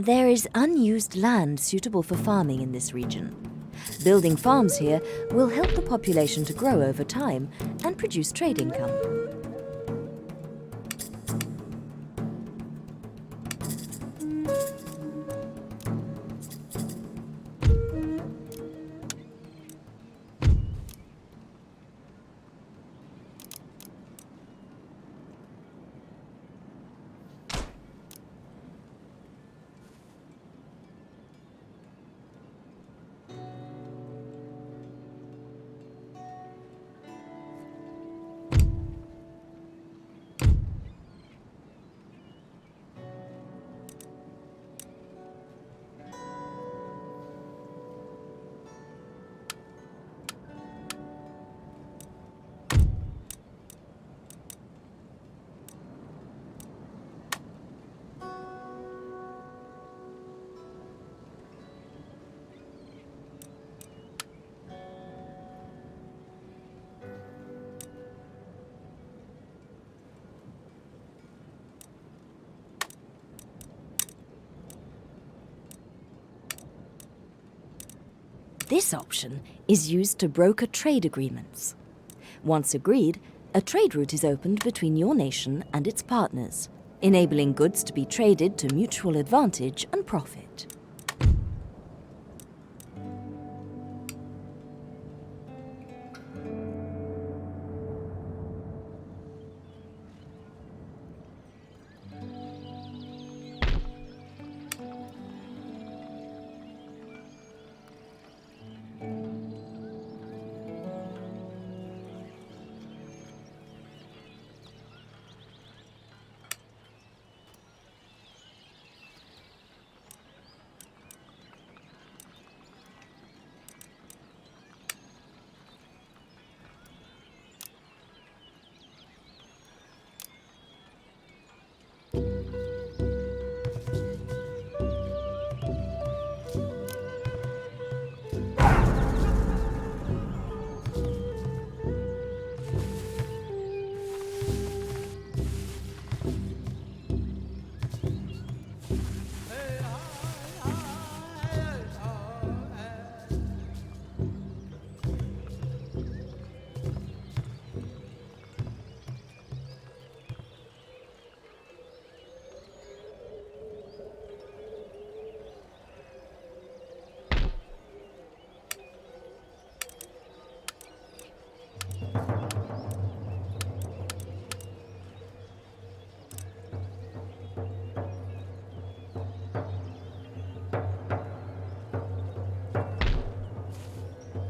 There is unused land suitable for farming in this region. Building farms here will help the population to grow over time and produce trade income. This option is used to broker trade agreements. Once agreed, a trade route is opened between your nation and its partners, enabling goods to be traded to mutual advantage and profit.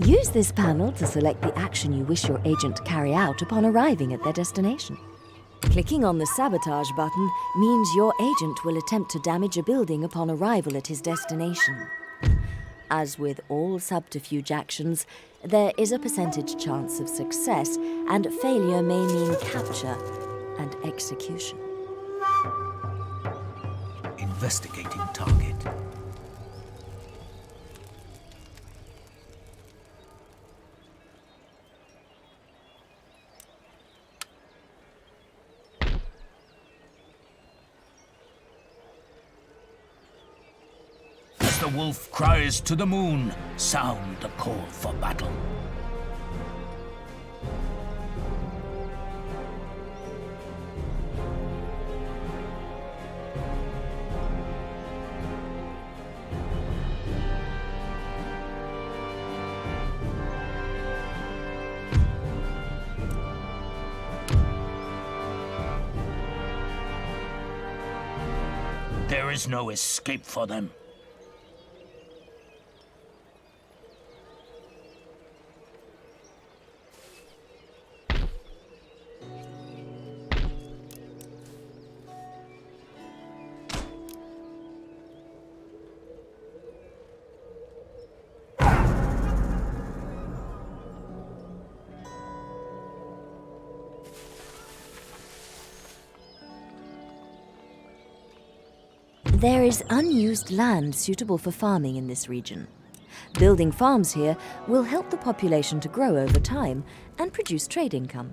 Use this panel to select the action you wish your agent to carry out upon arriving at their destination. Clicking on the sabotage button means your agent will attempt to damage a building upon arrival at his destination. As with all subterfuge actions, there is a percentage chance of success, and failure may mean capture and execution. Investigating target. As the wolf cries to the moon, sound the call for battle. There is no escape for them. There is unused land suitable for farming in this region. Building farms here will help the population to grow over time and produce trade income.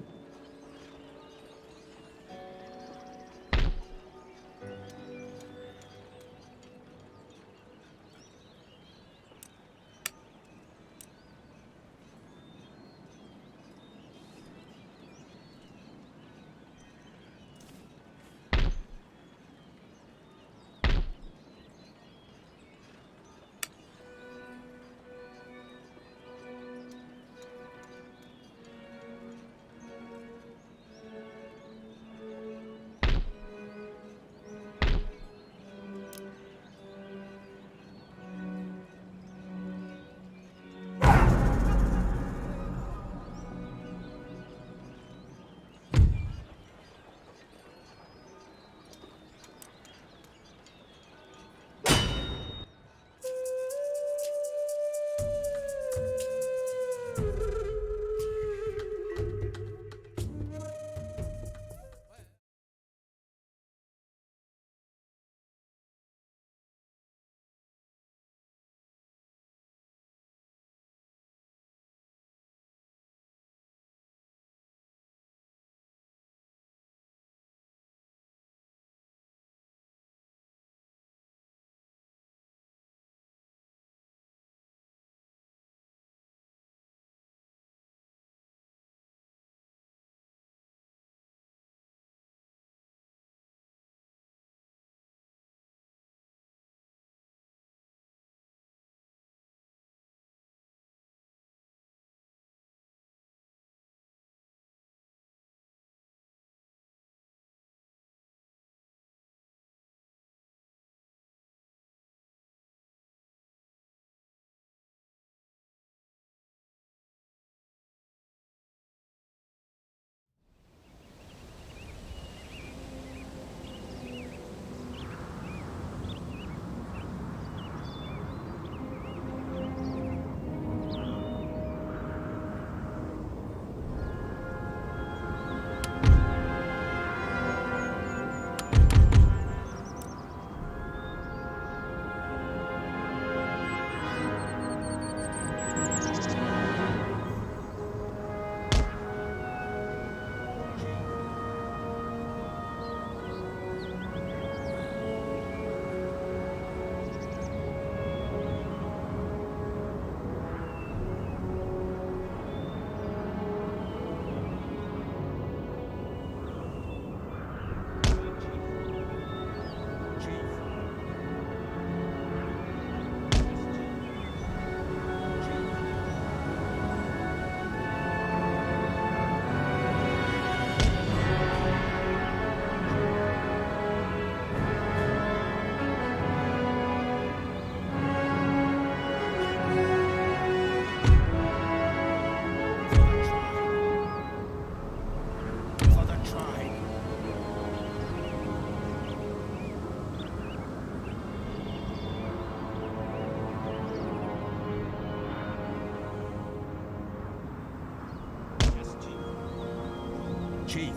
Chief.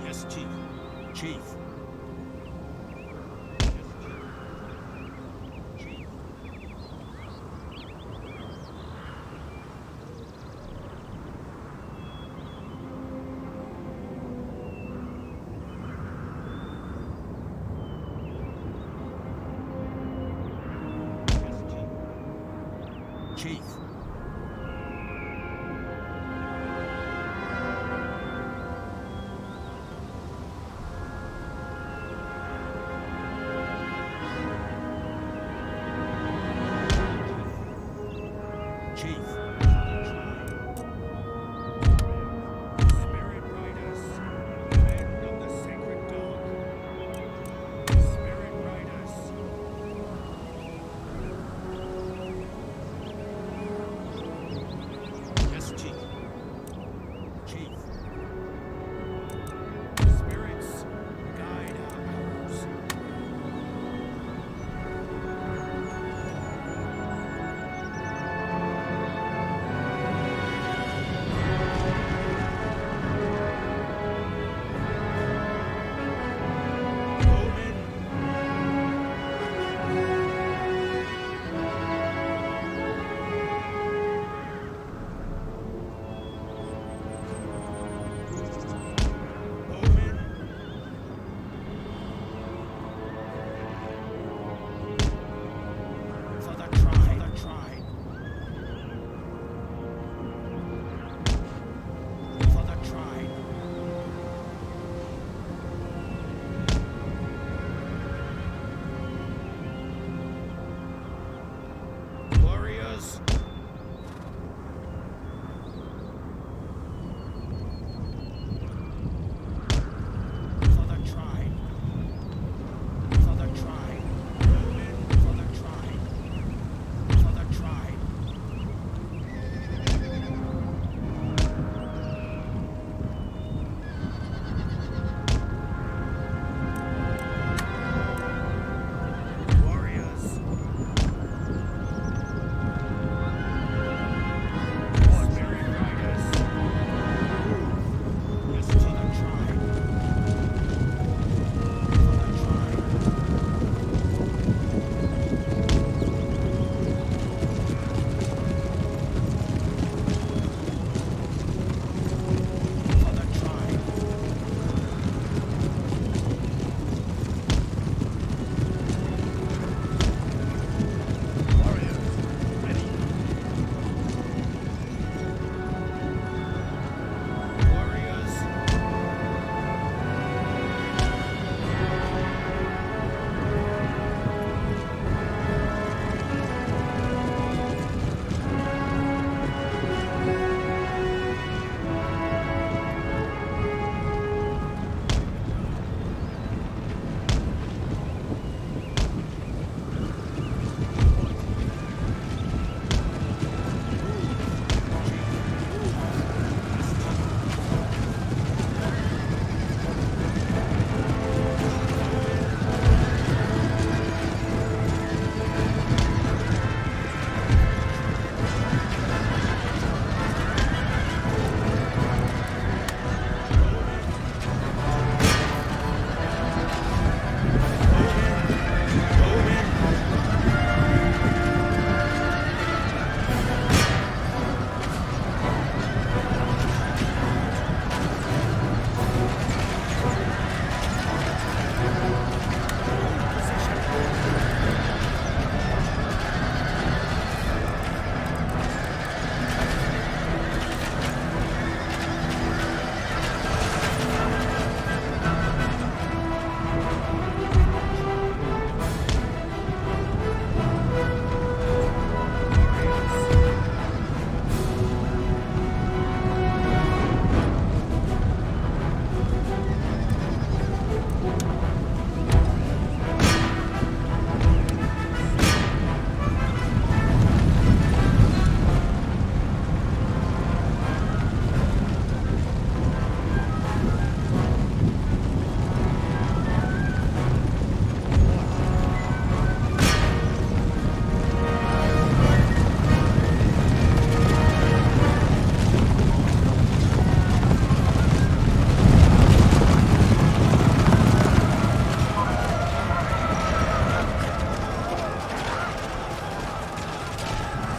Yes, Chief. Chief. Chief. Chief. Spirit Riders, men of the sacred dog. Spirit Riders.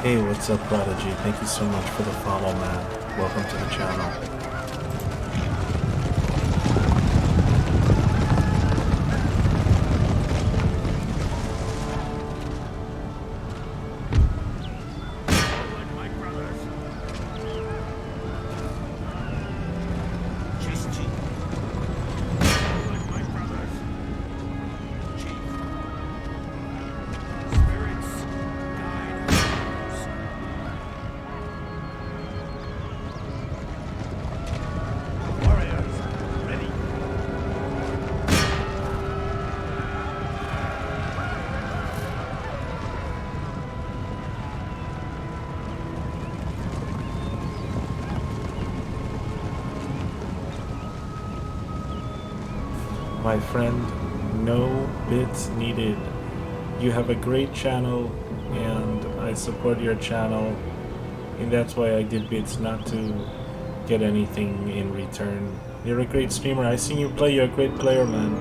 Hey, what's up, Prodigy? Thank you so much for the follow, man. Welcome to the channel. My friend, no bits needed. You have a great channel, and I support your channel, and that's why I did bits, not to get anything in return. You're a great streamer. I seen you play. You're a great player, man.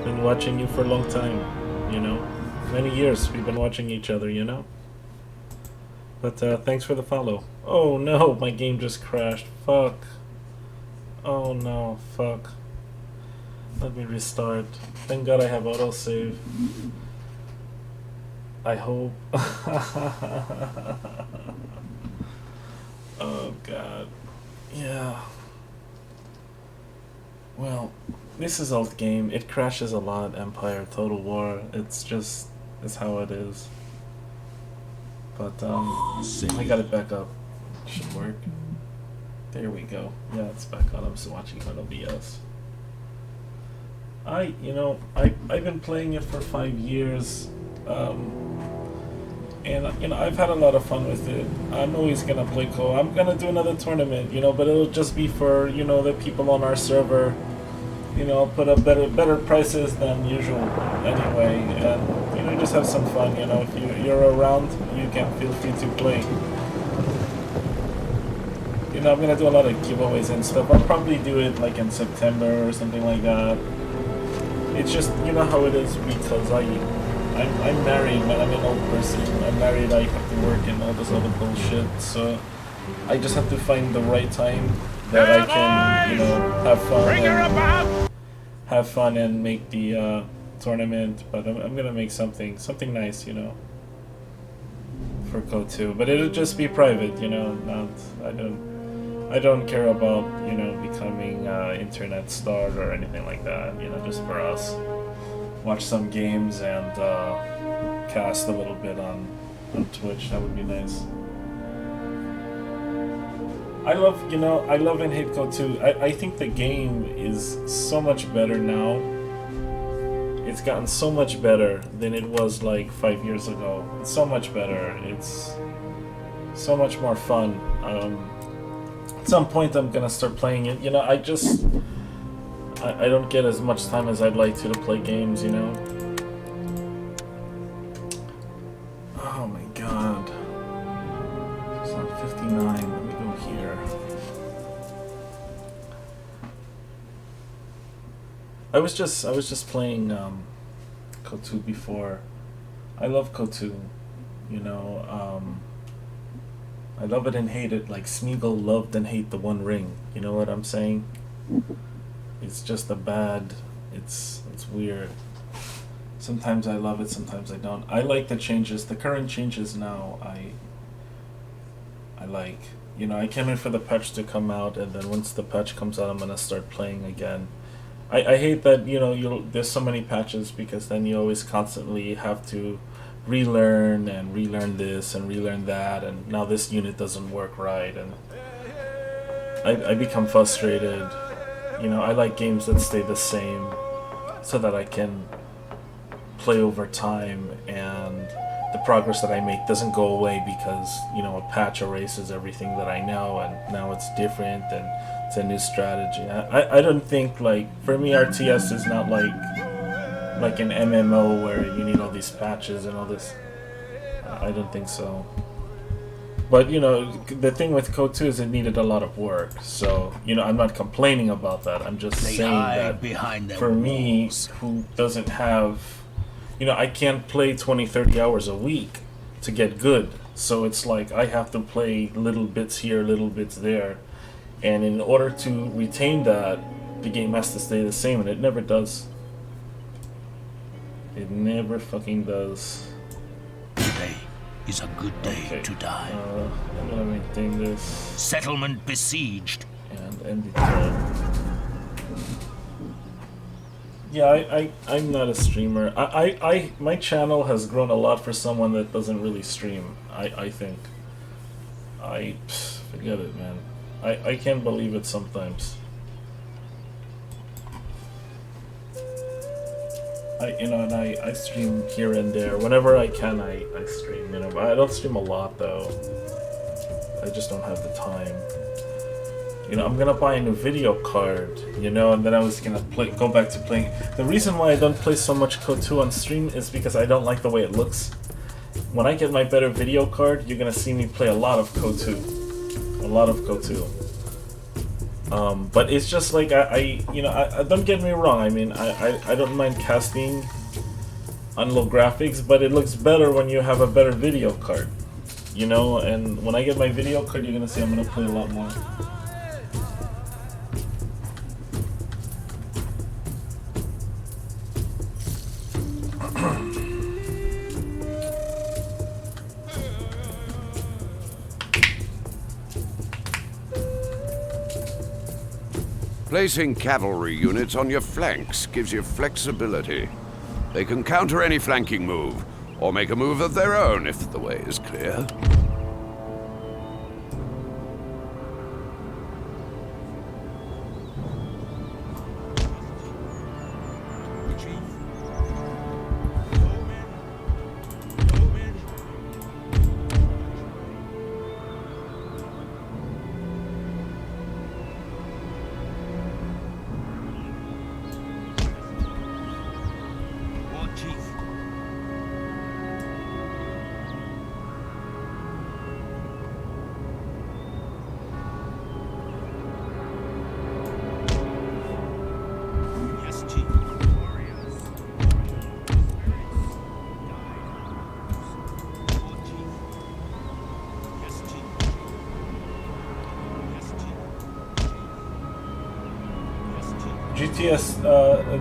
Been watching you for a long time, you know. Many years we've been watching each other, you know. But thanks for the follow. Oh no, my game just crashed. Fuck. Oh no, fuck. Let me restart. Thank God I have autosave. I hope. Oh God. Yeah. Well, this is old game. It crashes a lot, Empire, Total War. It's just, it's how it is. But, I got it back up. Should work. There we go. Yeah, it's back on. I'm still watching on OBS. I've been playing it for 5 years, and you know, I've had a lot of fun with it. I'm always gonna play co. I'm gonna do another tournament, you know, but it'll just be for, you know, the people on our server. You know, I'll put up better prices than usual anyway, and you know, just have some fun. You know, if you're around, you can feel free to play. You know, I'm gonna do a lot of giveaways and stuff. I'll probably do it like in September or something like that. It's just, you know how it is, because I'm married, man. I'm an old person. I'm married. I have to work and all this other bullshit. So I just have to find the right time that I can, you know, have fun and make the tournament. But I'm gonna make something nice, you know, for Code 2. But it'll just be private, you know. I don't care about, you know, becoming internet star or anything like that, you know, just for us. Watch some games and cast a little bit on Twitch. That would be nice. I love and hate Code 2. I think the game is so much better now. It's gotten so much better than it was like 5 years ago. It's so much better. It's so much more fun. At some point I'm gonna start playing it. You know, I don't get as much time as I'd like to play games, you know. Oh my God. It's on 59. Let me go here. I was just playing Code 2 before. I love Code 2, you know. I love it and hate it, like Smeagol loved and hate the One Ring. You know what I'm saying? It's just it's weird. Sometimes I love it, sometimes I don't. I like the changes. The current changes now, I like. You know, I can't wait for the patch to come out, and then once the patch comes out, I'm gonna start playing again. I hate that, you know, there's so many patches, because then you always constantly have to relearn and relearn this and relearn that, and now this unit doesn't work right, and I become frustrated. You know, I like games that stay the same so that I can play over time and the progress that I make doesn't go away because, you know, a patch erases everything that I know and now it's different and it's a new strategy. I don't think, like, for me RTS is not like an MMO where you need all these patches and all this. I don't think so. But, you know, the thing with Code 2 is it needed a lot of work. So, you know, I'm not complaining about that. I'm just saying that for me, who doesn't have, you know, I can't play 20, 30 hours a week to get good. So it's like I have to play little bits here, little bits there. And in order to retain that, the game has to stay the same, and it never does. It never fucking does. Today is a good day to die. I'm gonna maintain this. Settlement besieged. And end it there. Yeah, I'm not a streamer. My channel has grown a lot for someone that doesn't really stream. I think. Forget it, man. I can't believe it sometimes. I stream here and there. Whenever I can, I stream, you know. But I don't stream a lot, though. I just don't have the time. You know, I'm gonna buy a new video card, you know, and then I was gonna go back to playing. The reason why I don't play so much Code 2 on stream is because I don't like the way it looks. When I get my better video card, you're gonna see me play a lot of Code 2. A lot of Code 2. But it's just like, I don't get me wrong, I mean, I don't mind casting on low graphics, but it looks better when you have a better video card. You know, and when I get my video card, you're gonna see I'm gonna play a lot more. Placing cavalry units on your flanks gives you flexibility. They can counter any flanking move, or make a move of their own if the way is clear.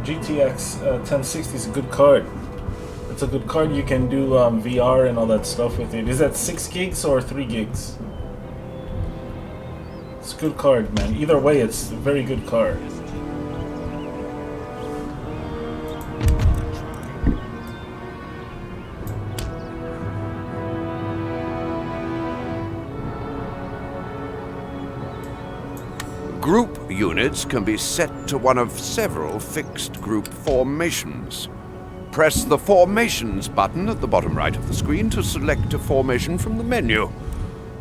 GTX 1060 is a good card. It's a good card. You can do VR and all that stuff with it. Is that 6 gigs or 3 gigs? It's a good card, man. Either way, it's a very good card. Group units can be set to one of several fixed group formations. Press the Formations button at the bottom right of the screen to select a formation from the menu.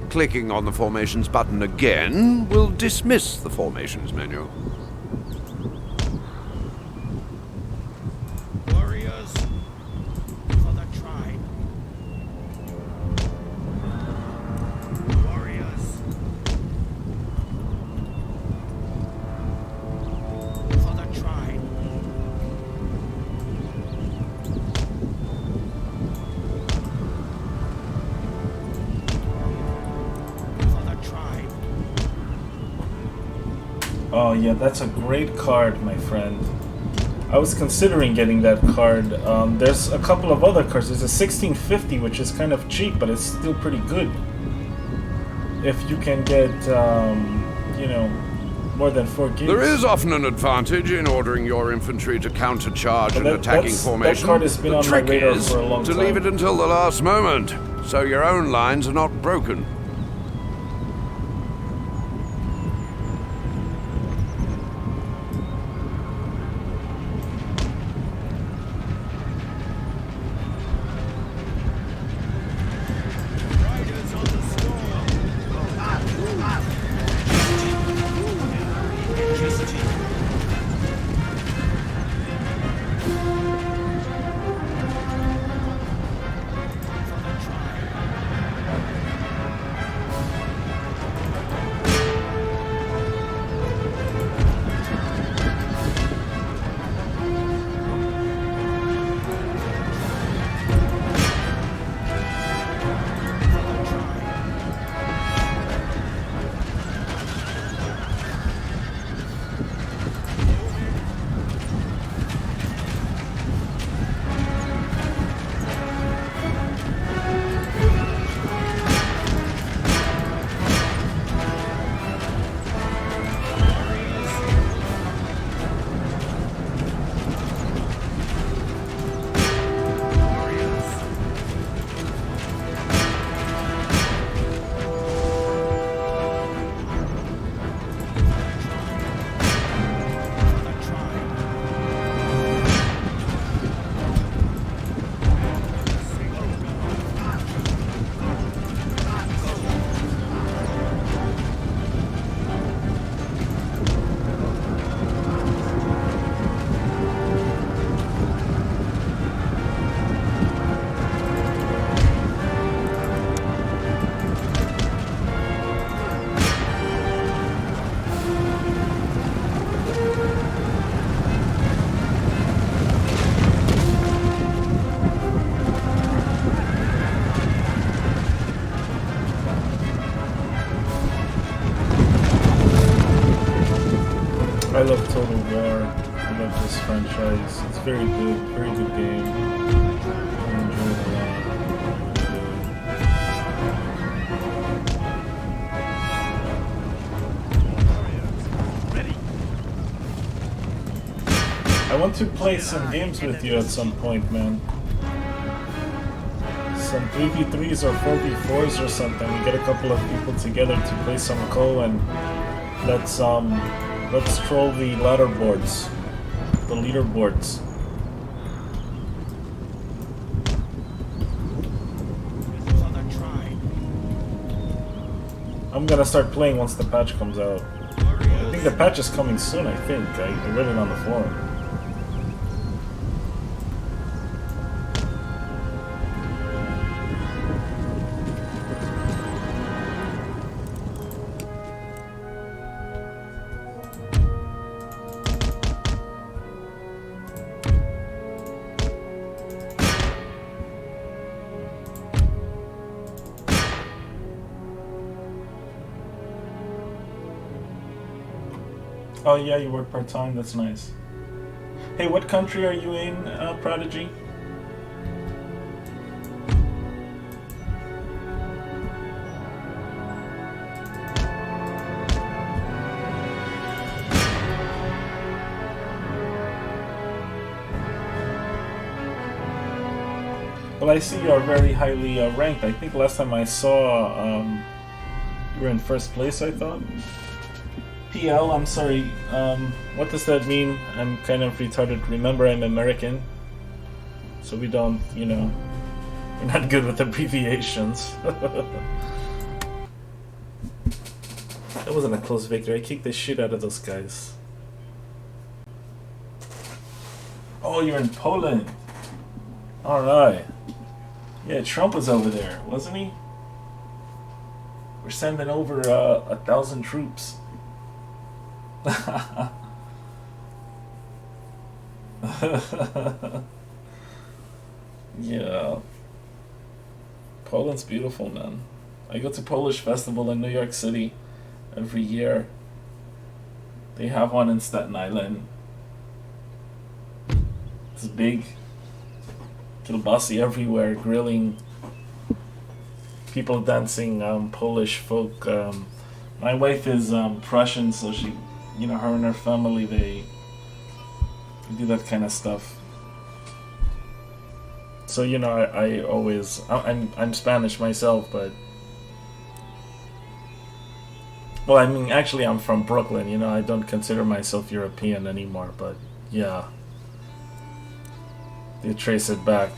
Clicking on the Formations button again will dismiss the Formations menu. Warriors for the tribe. Warriors for the tribe. Oh yeah, that's a great card, my friend. I was considering getting that card. There's a couple of other cards. There's a 1650, which is kind of cheap, but it's still pretty good. If you can get, you know, more than 4 gigs. There is often an advantage in ordering your infantry to countercharge an attacking formation. That card has been the on my trick radar is for a long to time. leave it until the last moment, so your own lines are not broken. I love Total War. I love this franchise. It's very good game. I enjoy it a lot. I want to play some games with you at some point, man. Some 3v3s or 4v4s or something. We get a couple of people together to play some co and let's troll the leaderboards. I'm gonna start playing once the patch comes out. I think the patch is coming soon, I think. I read it on the forum. Oh yeah, you work part-time, that's nice. Hey, what country are you in, Prodigy? Well, I see you are very highly ranked. I think last time I saw you were in first place, I thought. PL, I'm sorry, what does that mean? I'm kind of retarded. Remember, I'm American, so we don't, you know, we're not good with abbreviations. That wasn't a close victory. I kicked the shit out of those guys. Oh, you're in Poland. Alright. Yeah, Trump was over there, wasn't he? We're sending over 1,000 troops. Yeah. Poland's beautiful, man. I go to Polish festival in New York City every year. They have one in Staten Island. It's big. Kielbasi everywhere, grilling. People dancing Polish folk. My wife is Prussian, so she, you know, her and her family, they do that kind of stuff. So, you know, I always, I'm Spanish myself, but, well, I mean, actually I'm from Brooklyn, you know, I don't consider myself European anymore, but yeah, they trace it back.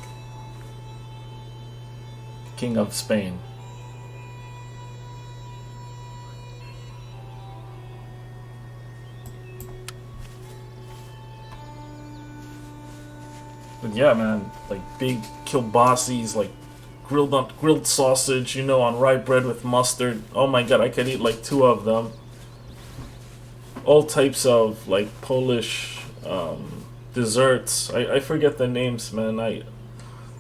King of Spain. But yeah, man, like big kielbasis, like grilled sausage, you know, on rye bread with mustard. Oh my god, I could eat like 2 of them. All types of like Polish desserts. I forget the names, man. I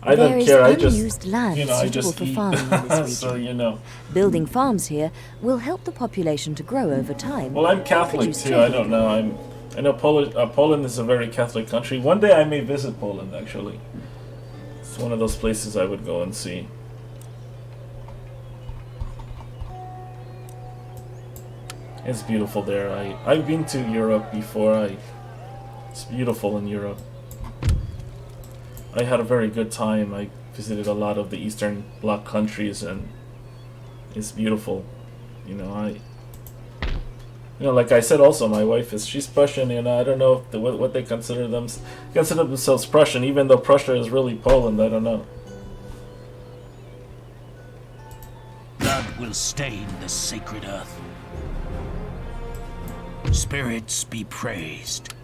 don't care. I just, land you know, I suitable just for eat. farming in this region. So, you know. Building farms here will help the population to grow over time. Well, I'm Catholic too. I don't know. I know Poland is a very Catholic country. One day I may visit Poland, actually. It's one of those places I would go and see. It's beautiful there. I've been to Europe before. It's beautiful in Europe. I had a very good time. I visited a lot of the Eastern Bloc countries, and it's beautiful. You know, like I said, also my wife she's Prussian, and I don't know if what they consider themselves Prussian, even though Prussia is really Poland. I don't know. Blood will stain the sacred earth. Spirits be praised.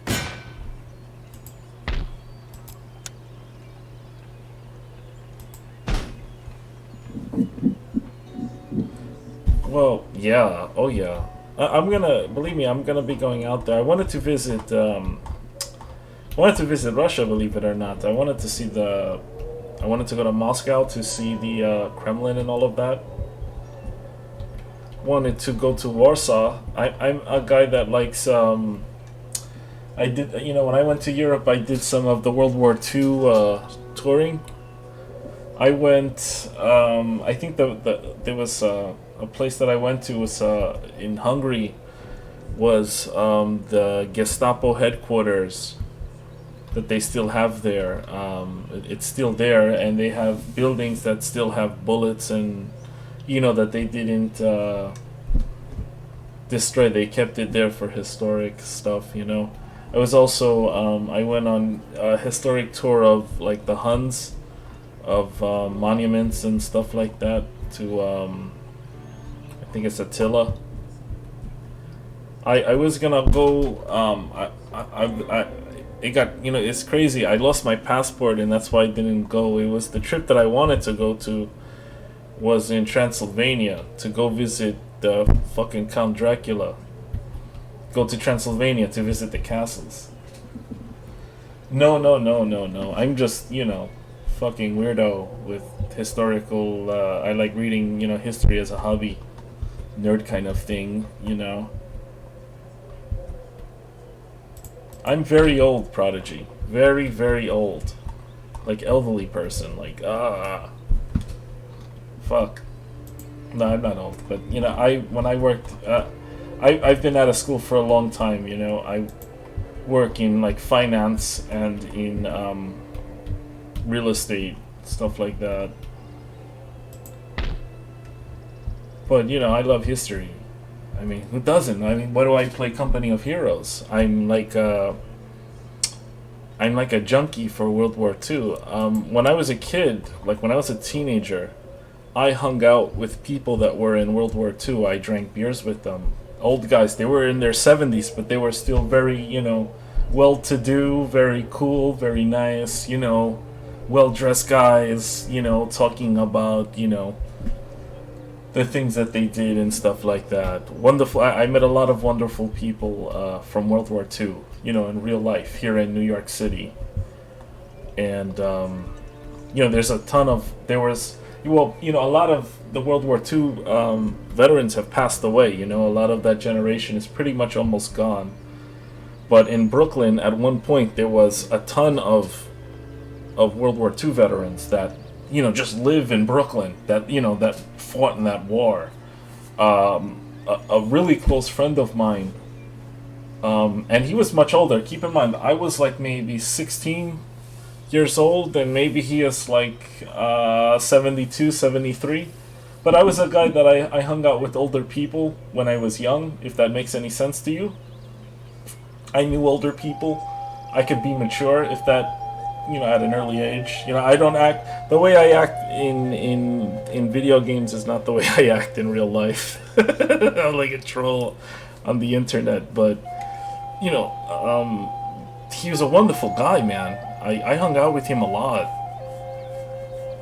Well, yeah. Oh, yeah. I'm gonna, believe me, I'm gonna be going out there. I wanted to visit Russia, believe it or not. I wanted to go to Moscow to see the Kremlin and all of that. Wanted to go to Warsaw. I'm a guy that likes I did, you know, when I went to Europe, I did some of the World War II touring. I went, I think there was a place that I went to was in Hungary, was the Gestapo headquarters that they still have there. It's still there, and they have buildings that still have bullets and, you know, that they didn't destroy. They kept it there for historic stuff, you know. I was also, I went on a historic tour of, like, the Huns, of monuments and stuff like that to, I think it's Attila. I was gonna go, it got, you know, it's crazy. I lost my passport and that's why I didn't go. It was the trip that I wanted to go to was in Transylvania to go visit the fucking Count Dracula. Go to Transylvania to visit the castles. No. I'm just, you know, fucking weirdo with historical, I like reading, you know, history as a hobby. Nerd kind of thing, you know. I'm very old, Prodigy. Very, very old. Like, elderly person. Like, fuck. No, I'm not old. But, you know, when I worked, I've been out of school for a long time, you know. I work in, like, finance and in real estate, stuff like that. But, you know, I love history. I mean, who doesn't? I mean, why do I play Company of Heroes? I'm like a junkie for World War II. When I was a kid, like when I was a teenager, I hung out with people that were in World War II. I drank beers with them. Old guys, they were in their 70s, but they were still very, you know, well-to-do, very cool, very nice, you know, well-dressed guys, you know, talking about, you know, the things that they did and stuff like that. Wonderful. I met a lot of wonderful people from World War II, you know, in real life here in New York City. And, you know, there's a ton of, well, you know, a lot of the World War II veterans have passed away, you know, a lot of that generation is pretty much almost gone. But in Brooklyn, at one point, there was a ton of World War II veterans that, you know, just live in Brooklyn, that, you know, that fought in that war. A really close friend of mine, and he was much older. Keep in mind, I was like maybe 16 years old, and maybe he is like 72, 73. But I was a guy that I hung out with older people when I was young, if that makes any sense to you. I knew older people. I could be mature if that, you know, at an early age. You know, I don't act, the way I act in video games is not the way I act in real life. I'm like a troll on the internet, but, you know, he was a wonderful guy, man. I hung out with him a lot.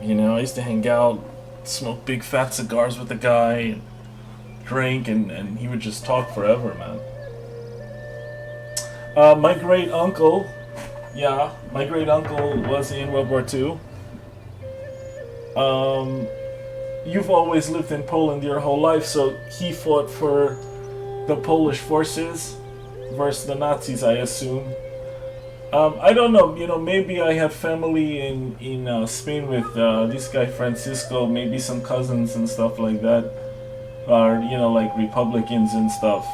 You know, I used to hang out, smoke big fat cigars with the guy, and drink, and he would just talk forever, man. My great uncle, my great uncle was in World War II. You've always lived in Poland your whole life, so he fought for the Polish forces versus the Nazis, I assume. I don't know, you know, maybe I have family in Spain with this guy Francisco, maybe some cousins and stuff like that, or, you know, like Republicans and stuff.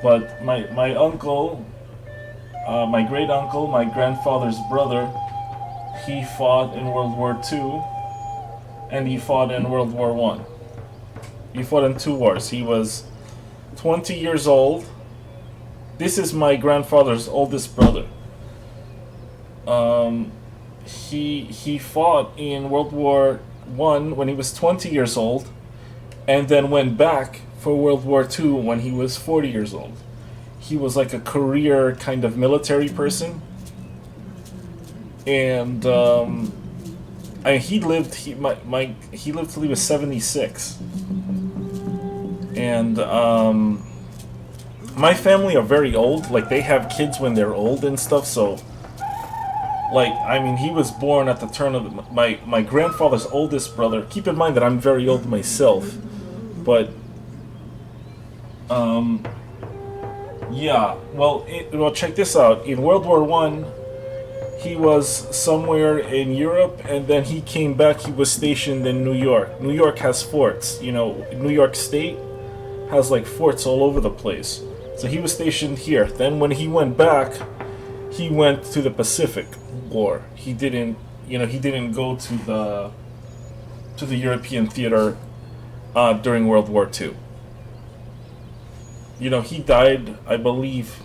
But my uncle, my great uncle, my grandfather's brother, he fought in World War II, and he fought in World War I. He fought in 2 wars. He was 20 years old. This is my grandfather's oldest brother. He fought in World War I when he was 20 years old, and then went back for World War II when he was 40 years old. He was like a career kind of military person, and he lived till he was 76, and my family are very old. Like, they have kids when they're old and stuff. So, like, I mean, he was born at the turn of my grandfather's oldest brother. Keep in mind that I'm very old myself, but Yeah, well, check this out. In World War One, he was somewhere in Europe, and then he came back. He was stationed in New York. New York has forts. You know, New York State has like forts all over the place. So he was stationed here. Then when he went back, he went to the Pacific War. He didn't, he didn't go to the European theater during World War Two. He died, I believe,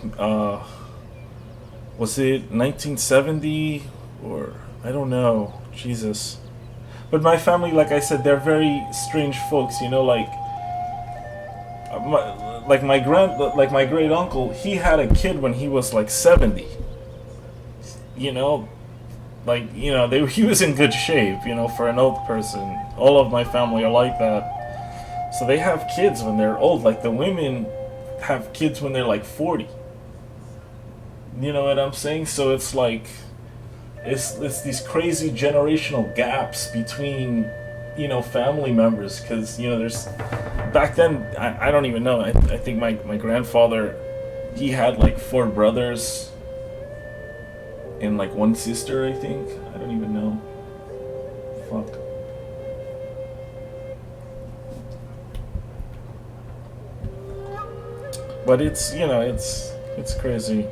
was it 1970 or I don't know, Jesus. But my family, like I said, they're very strange folks. Like my great uncle, he had a kid when he was like 70. He was in good shape, for an old person. All of my family are like that. So they have kids when they're old. Like the women have kids when they're like 40. You know what I'm saying? So it's like it's these crazy generational gaps between family members, because there's back then I don't even know. I think my grandfather, he had like 4 brothers and like 1 sister, I think. I don't even know. Fuck. But it's it's crazy.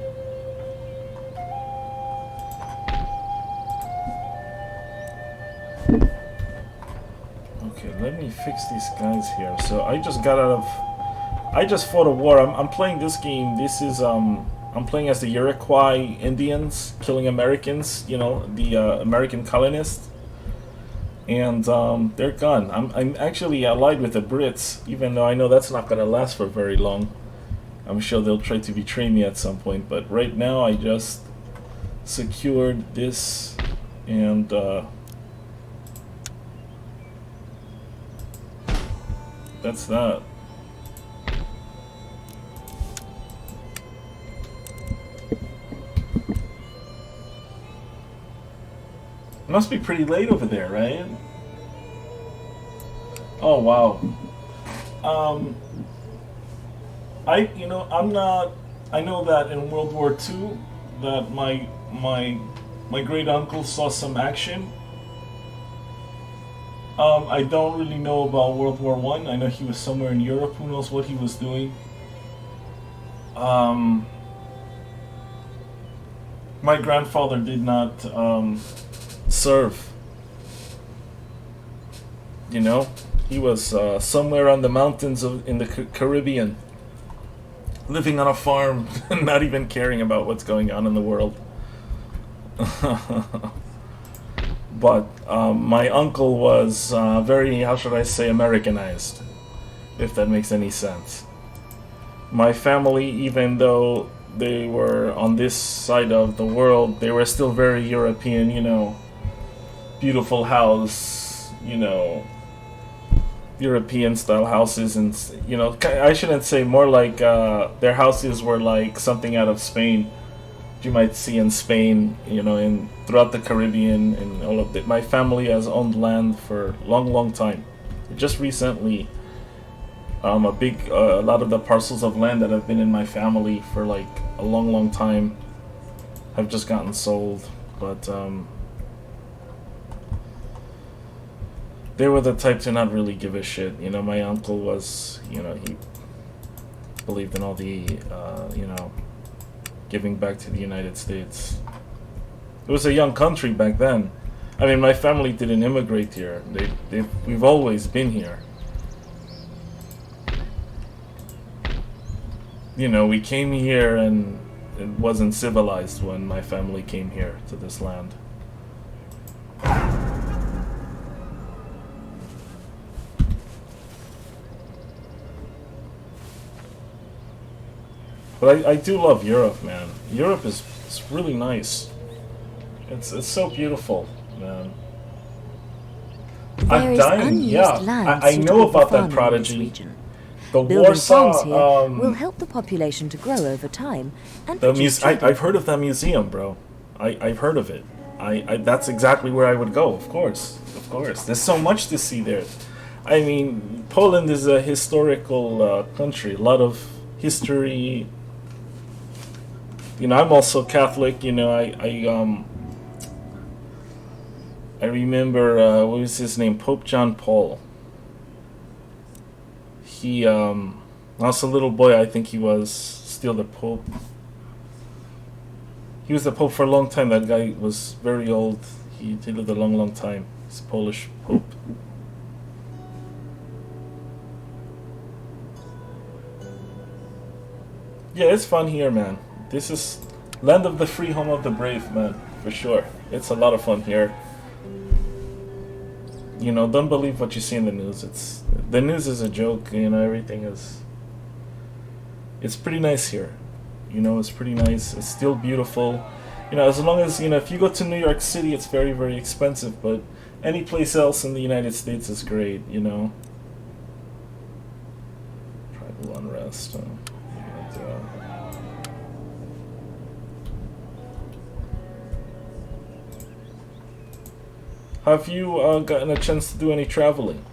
Okay, let me fix these guys here. So I just fought a war. I'm playing this game. This is I'm playing as the Iroquois Indians killing Americans, the American colonists. And they're gone. I'm actually allied with the Brits, even though I know that's not gonna last for very long. I'm sure they'll try to betray me at some point, but right now I just secured this, and that's that. Must be pretty late over there, right? Oh wow. I know that in World War II that my great uncle saw some action. I don't really know about World War One. I know he was somewhere in Europe. Who knows what he was doing? My grandfather did not serve. He was somewhere on the mountains in the Caribbean, living on a farm, not even caring about what's going on in the world. But my uncle was very, how should I say, Americanized, if that makes any sense. My family, even though they were on this side of the world, they were still very European, beautiful house, European style houses, and I shouldn't say, more like their houses were like something out of Spain. You might see in Spain, in throughout the Caribbean and all of that. My family has owned land for a long time. Just recently, a lot of the parcels of land that have been in my family for like a long time have just gotten sold. But they were the type to not really give a shit. My uncle was, he believed in all the, giving back to the United States. It was a young country back then. I mean, my family didn't immigrate here. We've always been here. We came here and it wasn't civilized when my family came here to this land. But I do love Europe, man. Europe is really nice. It's so beautiful, man. I'm dying. Yeah, I know about that prodigy. The Warsaw. Will help the population to grow over time. And I've heard of that museum, bro. I've heard of it. That's exactly where I would go. Of course. There's so much to see there. I mean, Poland is a historical country. A lot of history. you know, I'm also Catholic. You know, I remember what was his name, Pope John Paul. He when I was a little boy, I think he was still the Pope. He was the Pope for a long time. That guy was very old. He lived a long, long time. He's a Polish Pope. Yeah, it's fun here, man. This is land of the free, home of the brave, man, for sure. It's a lot of fun here. You know, don't believe what you see in the news. The news is a joke. You know, everything is. It's pretty nice here. You know, it's pretty nice. It's still beautiful. You know, as long as, you know, if you go to New York City, it's very, very expensive. But any place else in the United States is great. You know. Tribal unrest. Have you gotten a chance to do any traveling?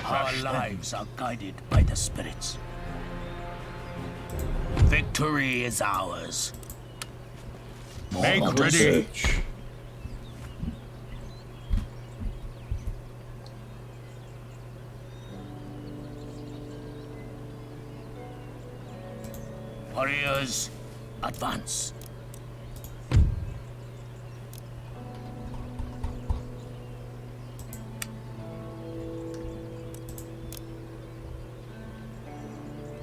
Our lives are guided by the spirits. Victory is ours. Make ready. Warriors, advance.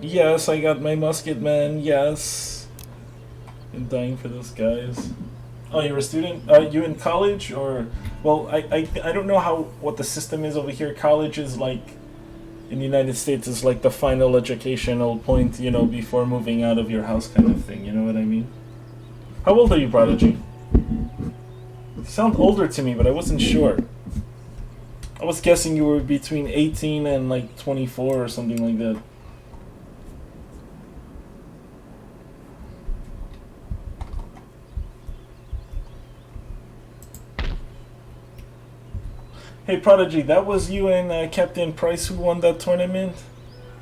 Yes, I got my musket, man. Yes. I'm dying for those guys. Oh, you're a student? You in college or? Well, I don't know what the system is over here. College is like in the United States is like the final educational point, you know, before moving out of your house, kind of thing. You know what I mean? How old are you, Prodigy? You sound older to me, but I wasn't sure. I was guessing you were between 18 and like 24 or something like that. Hey Prodigy, that was you and Captain Price who won that tournament,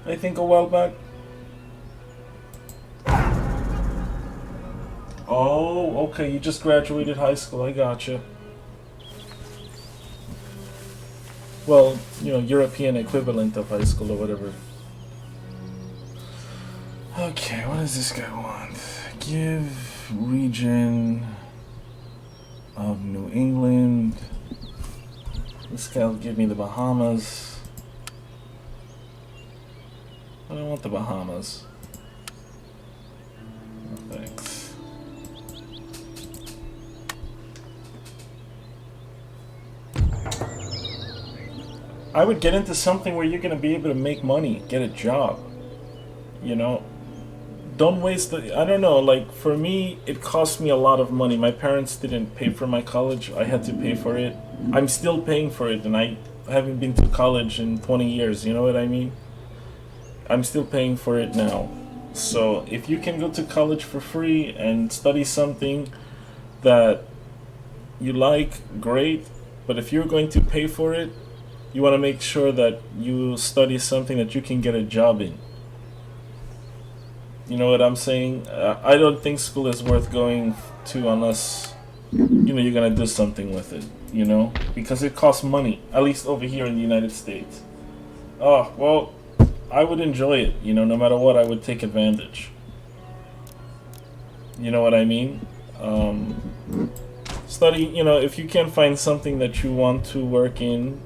I think a while back. Oh, okay, you just graduated high school, I gotcha. Well, you know, European equivalent of high school or whatever. Okay, what does this guy want? Give region of New England. This guy will give me the Bahamas. I don't want the Bahamas. No, thanks. I would get into something where you're going to be able to make money, get a job. You know? Don't waste the... I don't know, like, for me, it cost me a lot of money. My parents didn't pay for my college. I had to pay for it. I'm still paying for it, and I haven't been to college in 20 years, you know what I mean? I'm still paying for it now. So, if you can go to college for free and study something that you like, great. But if you're going to pay for it, you want to make sure that you study something that you can get a job in. You know what I'm saying? I don't think school is worth going to unless, you know, you're gonna do something with it, you know? Because it costs money, at least over here in the United States. Oh, well, I would enjoy it, you know, no matter what, I would take advantage. You know what I mean? Study, you know, if you can find something that you want to work in,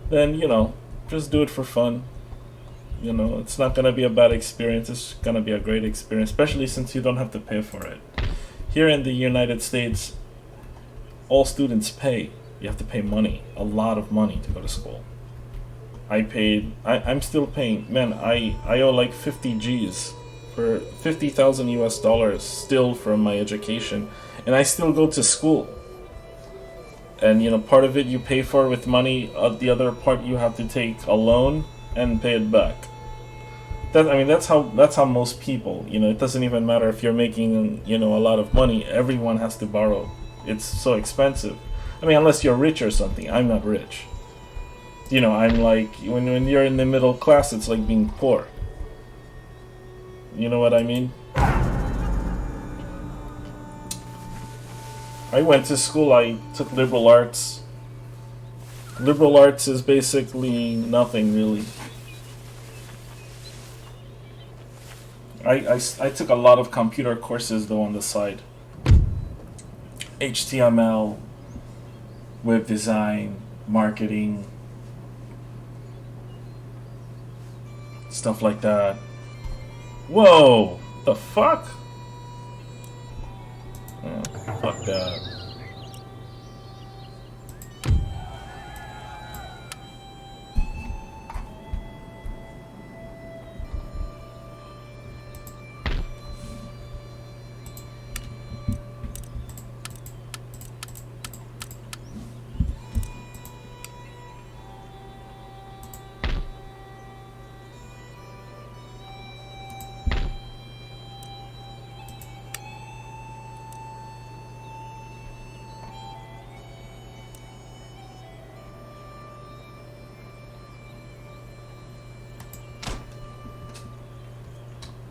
then, you know, just do it for fun. You know, it's not going to be a bad experience. It's going to be a great experience, especially since you don't have to pay for it. Here in the United States, all students pay. You have to pay money, a lot of money to go to school. I'm still paying, man, I owe like 50 G's for 50,000 US dollars still from my education, and I still go to school. And you know, part of it you pay for with money, the other part you have to take a loan and pay it back. That's how most people, you know, it doesn't even matter if you're making, you know, a lot of money, everyone has to borrow. It's so expensive. I mean, unless you're rich or something. I'm not rich. You know, I'm like, when you're in the middle class, it's like being poor. You know what I mean? I went to school, I took liberal arts. Liberal arts is basically nothing, really. I took a lot of computer courses, though, on the side. HTML, web design, marketing, stuff like that. Whoa! The fuck? Oh, fuck that.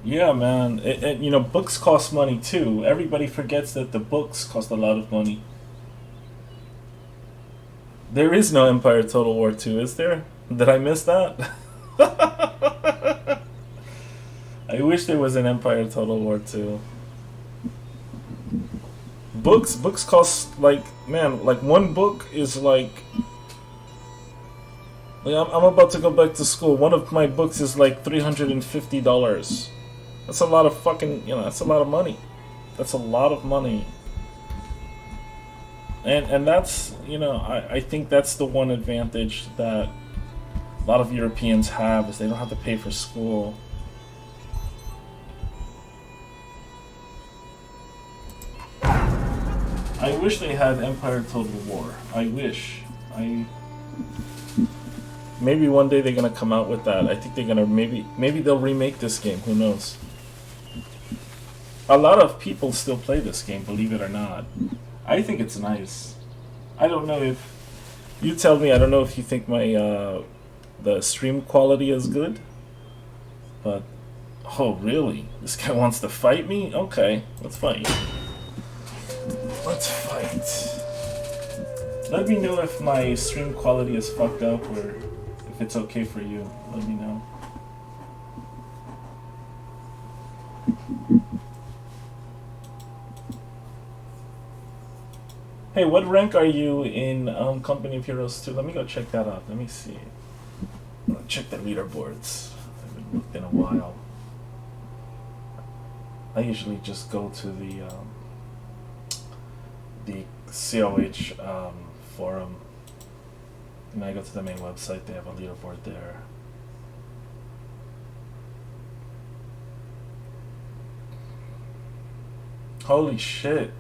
Yeah, man. You know, books cost money too. Everybody forgets that the books cost a lot of money. There is no Empire Total War 2, is there? Did I miss that? I wish there was an Empire Total War 2. Books cost, like, man, like one book is like I'm about to go back to school. One of my books is like $350. That's a lot of fucking, you know, that's a lot of money. That's a lot of money. And that's, you know, I think that's the one advantage that a lot of Europeans have, is they don't have to pay for school. I wish they had Empire Total War. I wish. Maybe one day they're gonna come out with that. I think they're gonna maybe they'll remake this game. Who knows? A lot of people still play this game, believe it or not. I think it's nice. I don't know if you tell me. I don't know if you think my the stream quality is good, but oh really? This guy wants to fight me? Okay, let's fight. Let's fight. Let me know if my stream quality is fucked up or if it's okay for you. Let me know. Hey, what rank are you in Company of Heroes 2? Let me go check that out. Let me see. I'll check the leaderboards. I haven't looked in a while. I usually just go to the COH forum. And I go to the main website, they have a leaderboard there. Holy shit.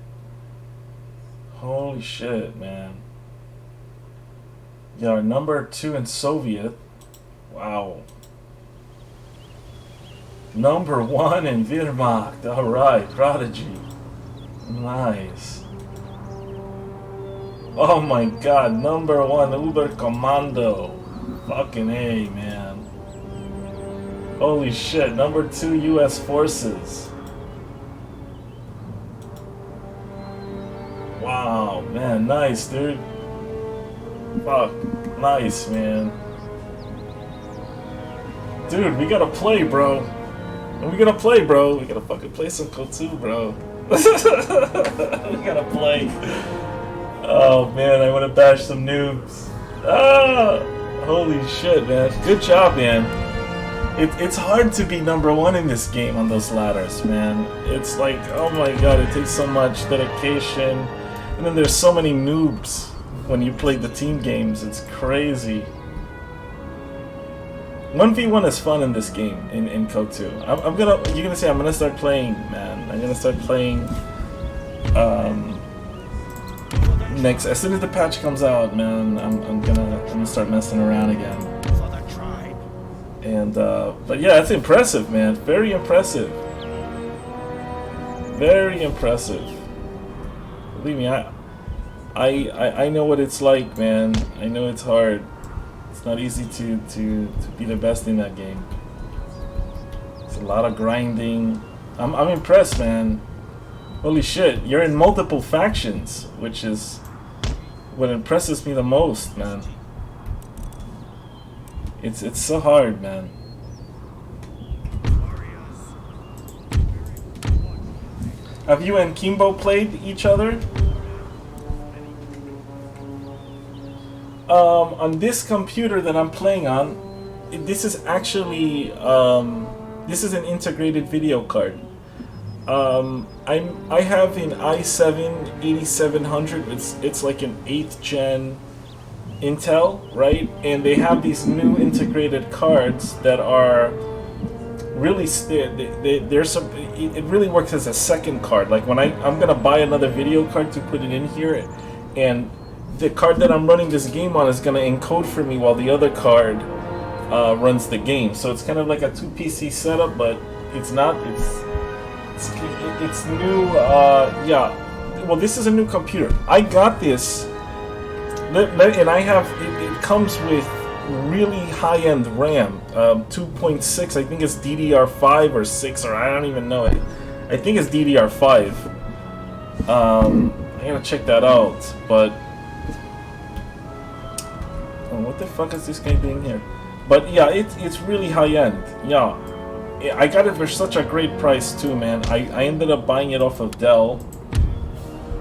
Holy shit, man. Yeah, number 2 in Soviet. Wow. Number 1 in Wehrmacht. Alright, Prodigy. Nice. Oh my god, number 1 Uber Commando. Fucking A, man. Holy shit, number 2 US Forces. Wow, man, nice, dude. Fuck, nice, man. Dude, we gotta play, bro. We gotta play, bro. We gotta fucking play some Code 2, bro. We gotta play. Oh, man, I wanna bash some noobs. Ah! Holy shit, man. Good job, man. It's hard to be number 1 in this game on those ladders, man. It's like, oh my god, it takes so much dedication, And then there's so many noobs when you play the team games. It's crazy. 1v1 is fun in this game, in Code 2. You're gonna say I'm gonna start playing, man. I'm gonna start playing next, as soon as the patch comes out, man. I'm gonna start messing around again. And but yeah, it's impressive, man. Very impressive. Very impressive. Believe me, I know what it's like, man. I know it's hard. It's not easy to be the best in that game. It's a lot of grinding. I'm impressed, man. Holy shit, you're in multiple factions, which is what impresses me the most, man. It's so hard, man. Have you and Kimbo played each other? On this computer that I'm playing on, this is actually this is an integrated video card. I have an i7 8700. It's like an 8th gen Intel, right? And they have these new integrated cards that are really it really works as a second card. Like when I'm gonna buy another video card to put it in here, and the card that I'm running this game on is gonna encode for me while the other card runs the game. So it's kind of like a 2 PC setup, but it's not. It's new. Yeah. Well, this is a new computer. I got this, and I have it comes with really high-end RAM, 2.6. I think it's DDR5 or 6, or I don't even know it. I think it's DDR5. I gotta check that out. But what the fuck is this guy doing here? But yeah, it's really high-end. Yeah, I got it for such a great price too, man. I ended up buying it off of Dell.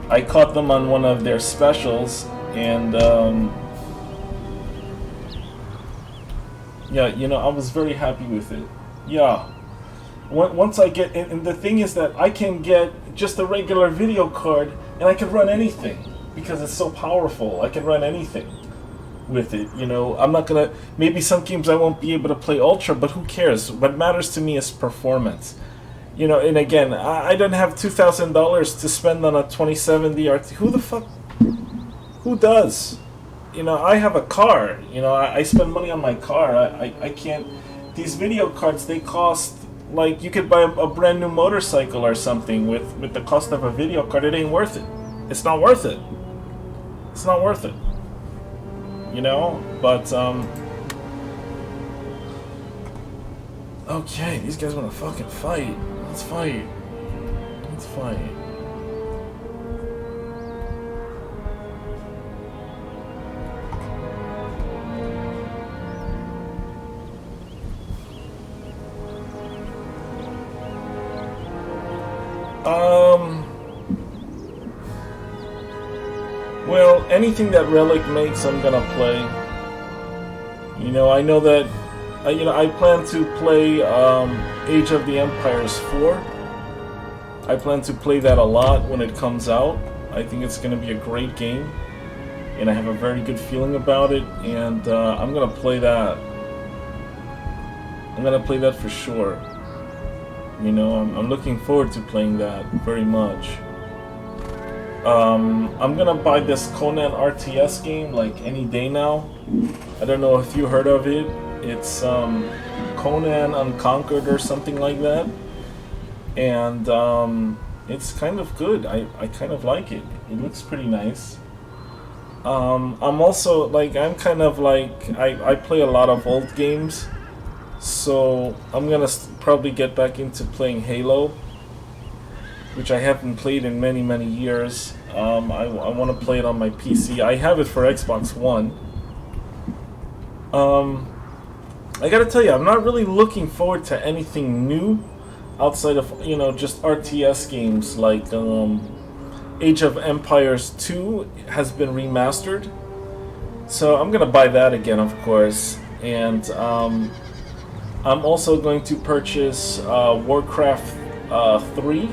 I caught them on one of their specials, and yeah, you know, I was very happy with it. Yeah. Once I get, and the thing is that I can get just a regular video card, and I can run anything because it's so powerful. I can run anything with it. You know, I'm not gonna. Maybe some games I won't be able to play Ultra, but who cares? What matters to me is performance. You know, and again, I don't have $2,000 to spend on a 2070 RT. Who the fuck? Who does? You know, I have a car. You know, I spend money on my car. I can't. These video cards, they cost, like, you could buy a brand new motorcycle or something with the cost of a video card. It ain't worth it. It's not worth it. It's not worth it. You know, but okay, these guys want to fucking fight. Let's fight. Let's fight. Well, anything that Relic makes, I'm gonna play. You know, I know that, you know, I plan to play Age of the Empires 4. I plan to play that a lot when it comes out. I think it's gonna be a great game, and I have a very good feeling about it, and I'm gonna play that. I'm gonna play that for sure. You know, I'm looking forward to playing that very much. I'm gonna buy this Conan RTS game like any day now. I don't know if you heard of it. It's Conan Unconquered or something like that. And it's kind of good. I kind of like it. It looks pretty nice. I'm also like, I'm kind of like, I play a lot of old games. So I'm gonna probably get back into playing Halo, which I haven't played in many years. I want to play it on my PC. I have it for Xbox One. I gotta tell you, I'm not really looking forward to anything new outside of, you know, just RTS games like Age of Empires 2 has been remastered. So I'm gonna buy that again, of course. And I'm also going to purchase Warcraft 3.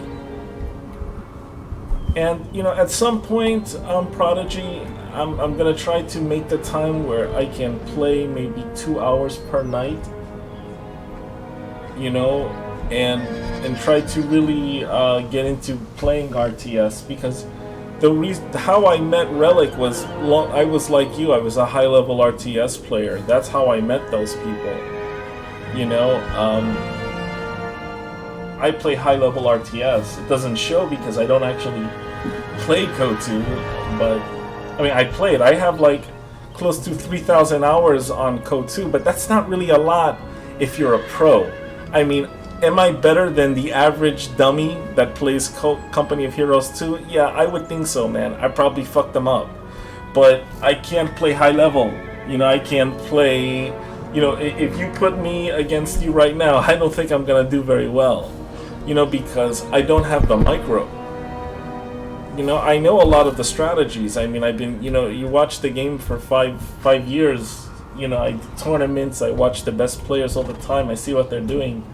And you know, at some point, Prodigy, I'm gonna try to make the time where I can play maybe 2 hours per night. You know, and try to really get into playing RTS, because the reason how I met Relic was I was like you. I was a high level RTS player. That's how I met those people. You know, I play high level RTS. It doesn't show because I don't actually play KOTOR, but I mean I play it. I have like close to 3,000 hours on KOTOR, but that's not really a lot if you're a pro. I mean, am I better than the average dummy that plays Company of Heroes 2? Yeah, I would think so, man. I probably fucked them up. But I can't play high level. You know, I can't play... You know, if you put me against you right now, I don't think I'm gonna do very well. You know, because I don't have the micro. You know, I know a lot of the strategies. I mean, I've been... You know, you watch the game for five years... You know, I do tournaments, I watch the best players all the time, I see what they're doing.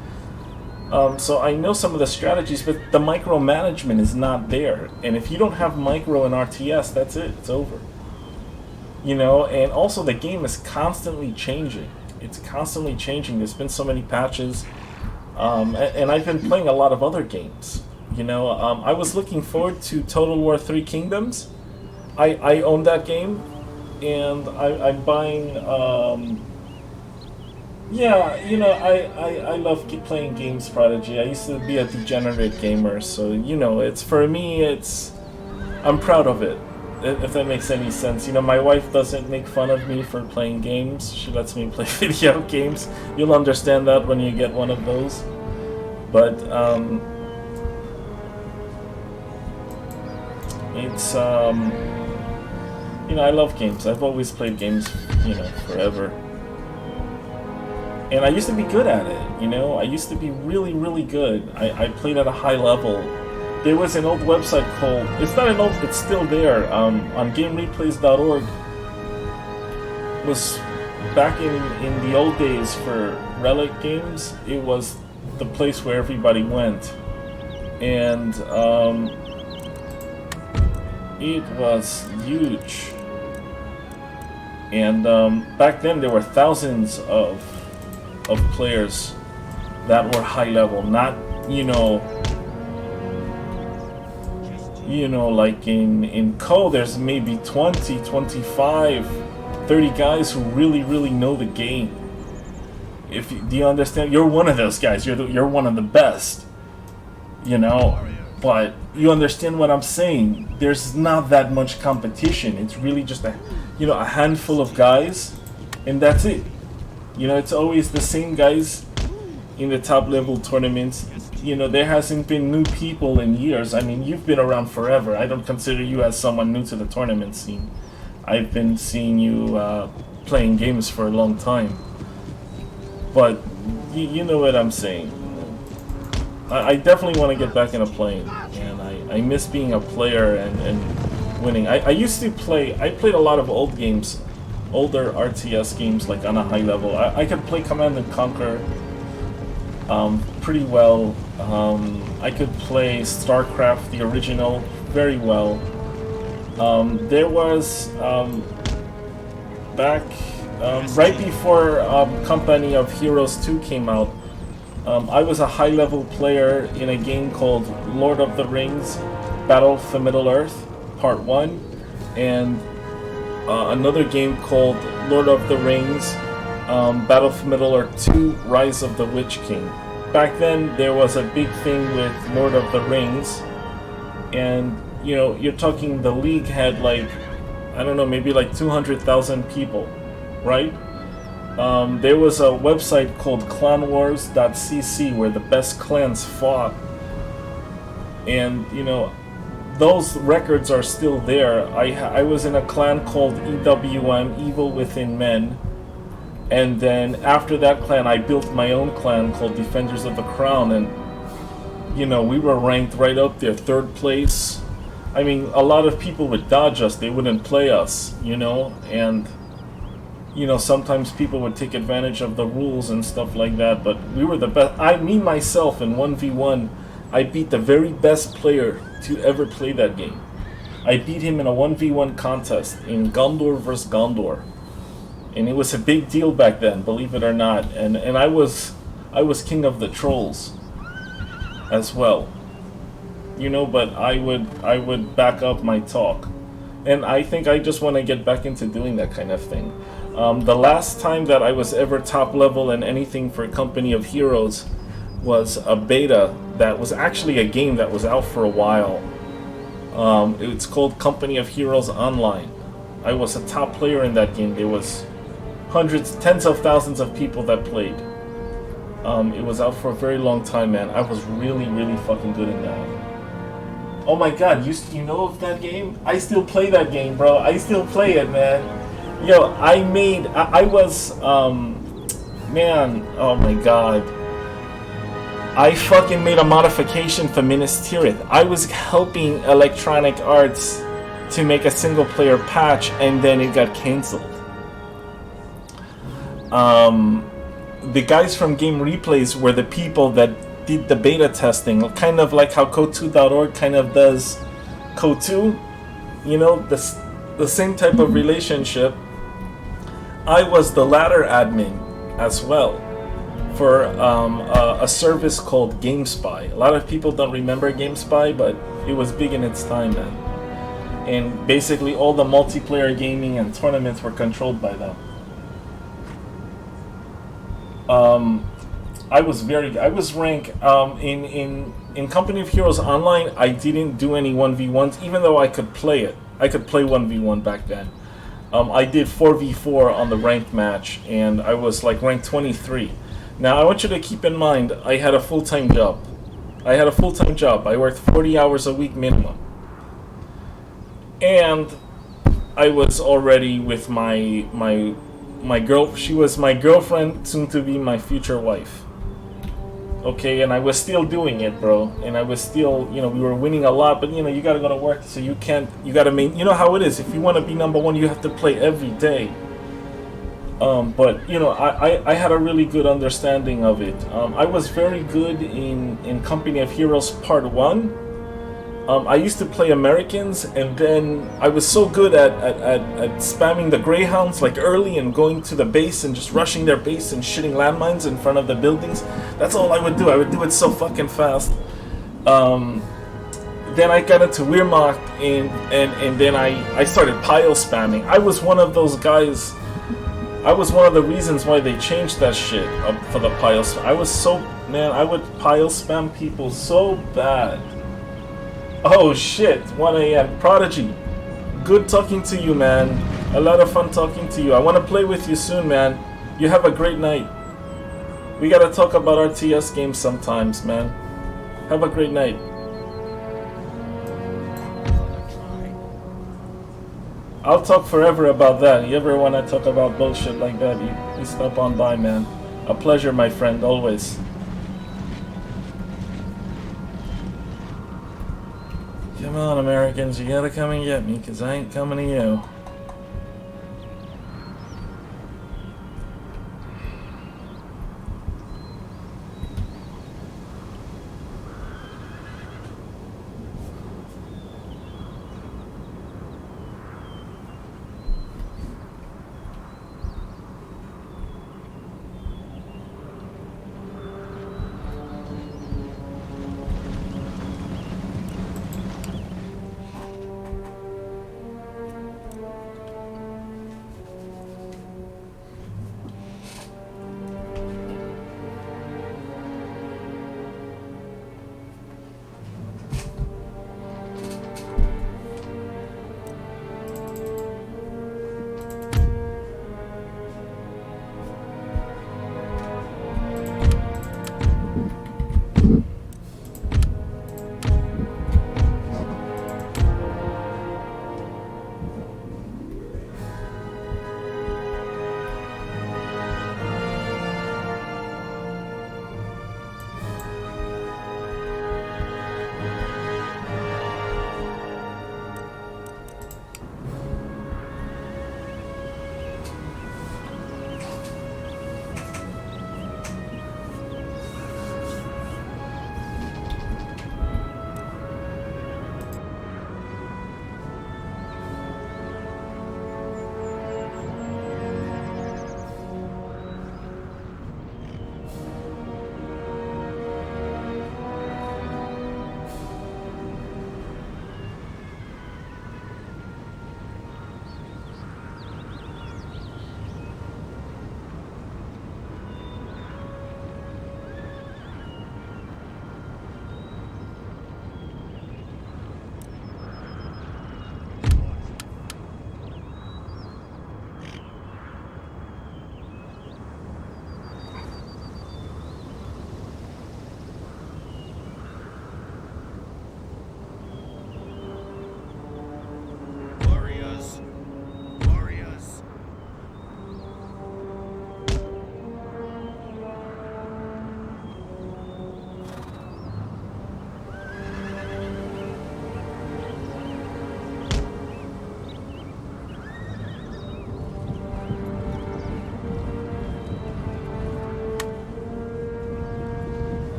So I know some of the strategies, but the micromanagement is not there. And if you don't have micro in RTS, that's it, it's over. You know, and also the game is constantly changing. It's constantly changing, there's been so many patches. And I've been playing a lot of other games. You know, I was looking forward to Total War 3 Kingdoms. I own that game. And I'm buying, yeah, you know, I love playing games, Prodigy. I used to be a degenerate gamer, so, you know, it's, for me, it's, I'm proud of it, if that makes any sense. You know, my wife doesn't make fun of me for playing games. She lets me play video games. You'll understand that when you get one of those. But, it's, you know, I love games. I've always played games, you know, forever. And I used to be good at it, you know? I used to be really, really good. I played at a high level. There was an old website called... It's not an old... It's still there. On GameReplays.org. Was back in the old days for Relic games. It was the place where everybody went. And, it was huge. And back then there were thousands of players that were high level, not, you know, like in Co, there's maybe 20, 25, 30 guys who really know the game. Do you understand? You're one of those guys. You're one of the best. You know, but you understand what I'm saying. There's not that much competition. It's really just a handful of guys, and that's it. You know, it's always the same guys in the top level tournaments. You know, there hasn't been new people in years. I mean, you've been around forever. I don't consider you as someone new to the tournament scene. I've been seeing you playing games for a long time. But you know what I'm saying. I definitely want to get back into playing, and I miss being a player and winning. I used to play, I played a lot of old games, older RTS games, like on a high level. I could play Command and Conquer pretty well. I could play StarCraft, the original, very well. There was, back, right before Company of Heroes 2 came out, I was a high-level player in a game called Lord of the Rings, Battle for Middle-earth, Part 1, and another game called Lord of the Rings, Battle for Middle-earth 2, Rise of the Witch King. Back then, there was a big thing with Lord of the Rings, and, you know, you're talking, the League had like, I don't know, maybe like 200,000 people, right? There was a website called clanwars.cc where the best clans fought, and you know, those records are still there. I was in a clan called EWM, Evil Within Men, and then after that clan I built my own clan called Defenders of the Crown, and you know, we were ranked right up there, 3rd place. I mean, a lot of people would dodge us, they wouldn't play us, you know, and you know, sometimes people would take advantage of the rules and stuff like that, but we were the best. Me, myself, in 1v1, I beat the very best player to ever play that game. I beat him in a 1v1 contest in Gondor vs. Gondor. And it was a big deal back then, believe it or not. And I was king of the trolls as well. You know, but I would back up my talk. And I think I just want to get back into doing that kind of thing. The last time that I was ever top level in anything for Company of Heroes was a beta that was actually a game that was out for a while. It's called Company of Heroes Online. I was a top player in that game. There was hundreds, tens of thousands of people that played. It was out for a very long time, man. I was really, really fucking good in that. Oh my god, you know of that game? I still play that game, bro. I still play it, man. Yo, I was, man, oh my god. I fucking made a modification for Minas Tirith. I was helping Electronic Arts to make a single player patch, and then it got cancelled. The guys from Game Replays were the people that did the beta testing, kind of like how Code2.org kind of does Code2. You know, the same type of relationship. I was the latter admin as well for a service called GameSpy. A lot of people don't remember GameSpy, but it was big in its time, man. And basically all the multiplayer gaming and tournaments were controlled by them. I was rank in Company of Heroes Online. I didn't do any 1v1s, even though I could play it. I could play 1v1 back then. I did 4v4 on the ranked match, and I was like ranked 23. Now I want you to keep in mind, I had a full-time job. I worked 40 hours a week minimum, and I was already with my girl. She was my girlfriend, soon to be my future wife. Okay, and I was still doing it, bro. And I was still, you know, we were winning a lot, but you know, you gotta go to work, so you gotta you know how it is. If you want to be number one, you have to play every day. But you know, I had a really good understanding of it. I was very good in Company of Heroes Part 1. I used to play Americans, and then I was so good at spamming the Greyhounds like early and going to the base and just rushing their base and shitting landmines in front of the buildings. That's all I would do. I would do it so fucking fast. Then I got into Wehrmacht, and then I started pile spamming. I was one of those guys. I was one of the reasons why they changed that shit for the pile spam. I would pile spam people so bad. Oh shit, 1 a.m. Prodigy, good talking to you, man. A lot of fun talking to you. I want to play with you soon, man. You have a great night. We gotta talk about RTS games sometimes, man. Have a great night. I'll talk forever about that. You ever want to talk about bullshit like that, you stop on by, man. A pleasure, my friend, always. Come on, Americans, you gotta come and get me, because I ain't coming to you.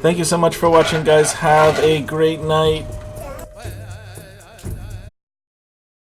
Thank you so much for watching, guys. Have a great night.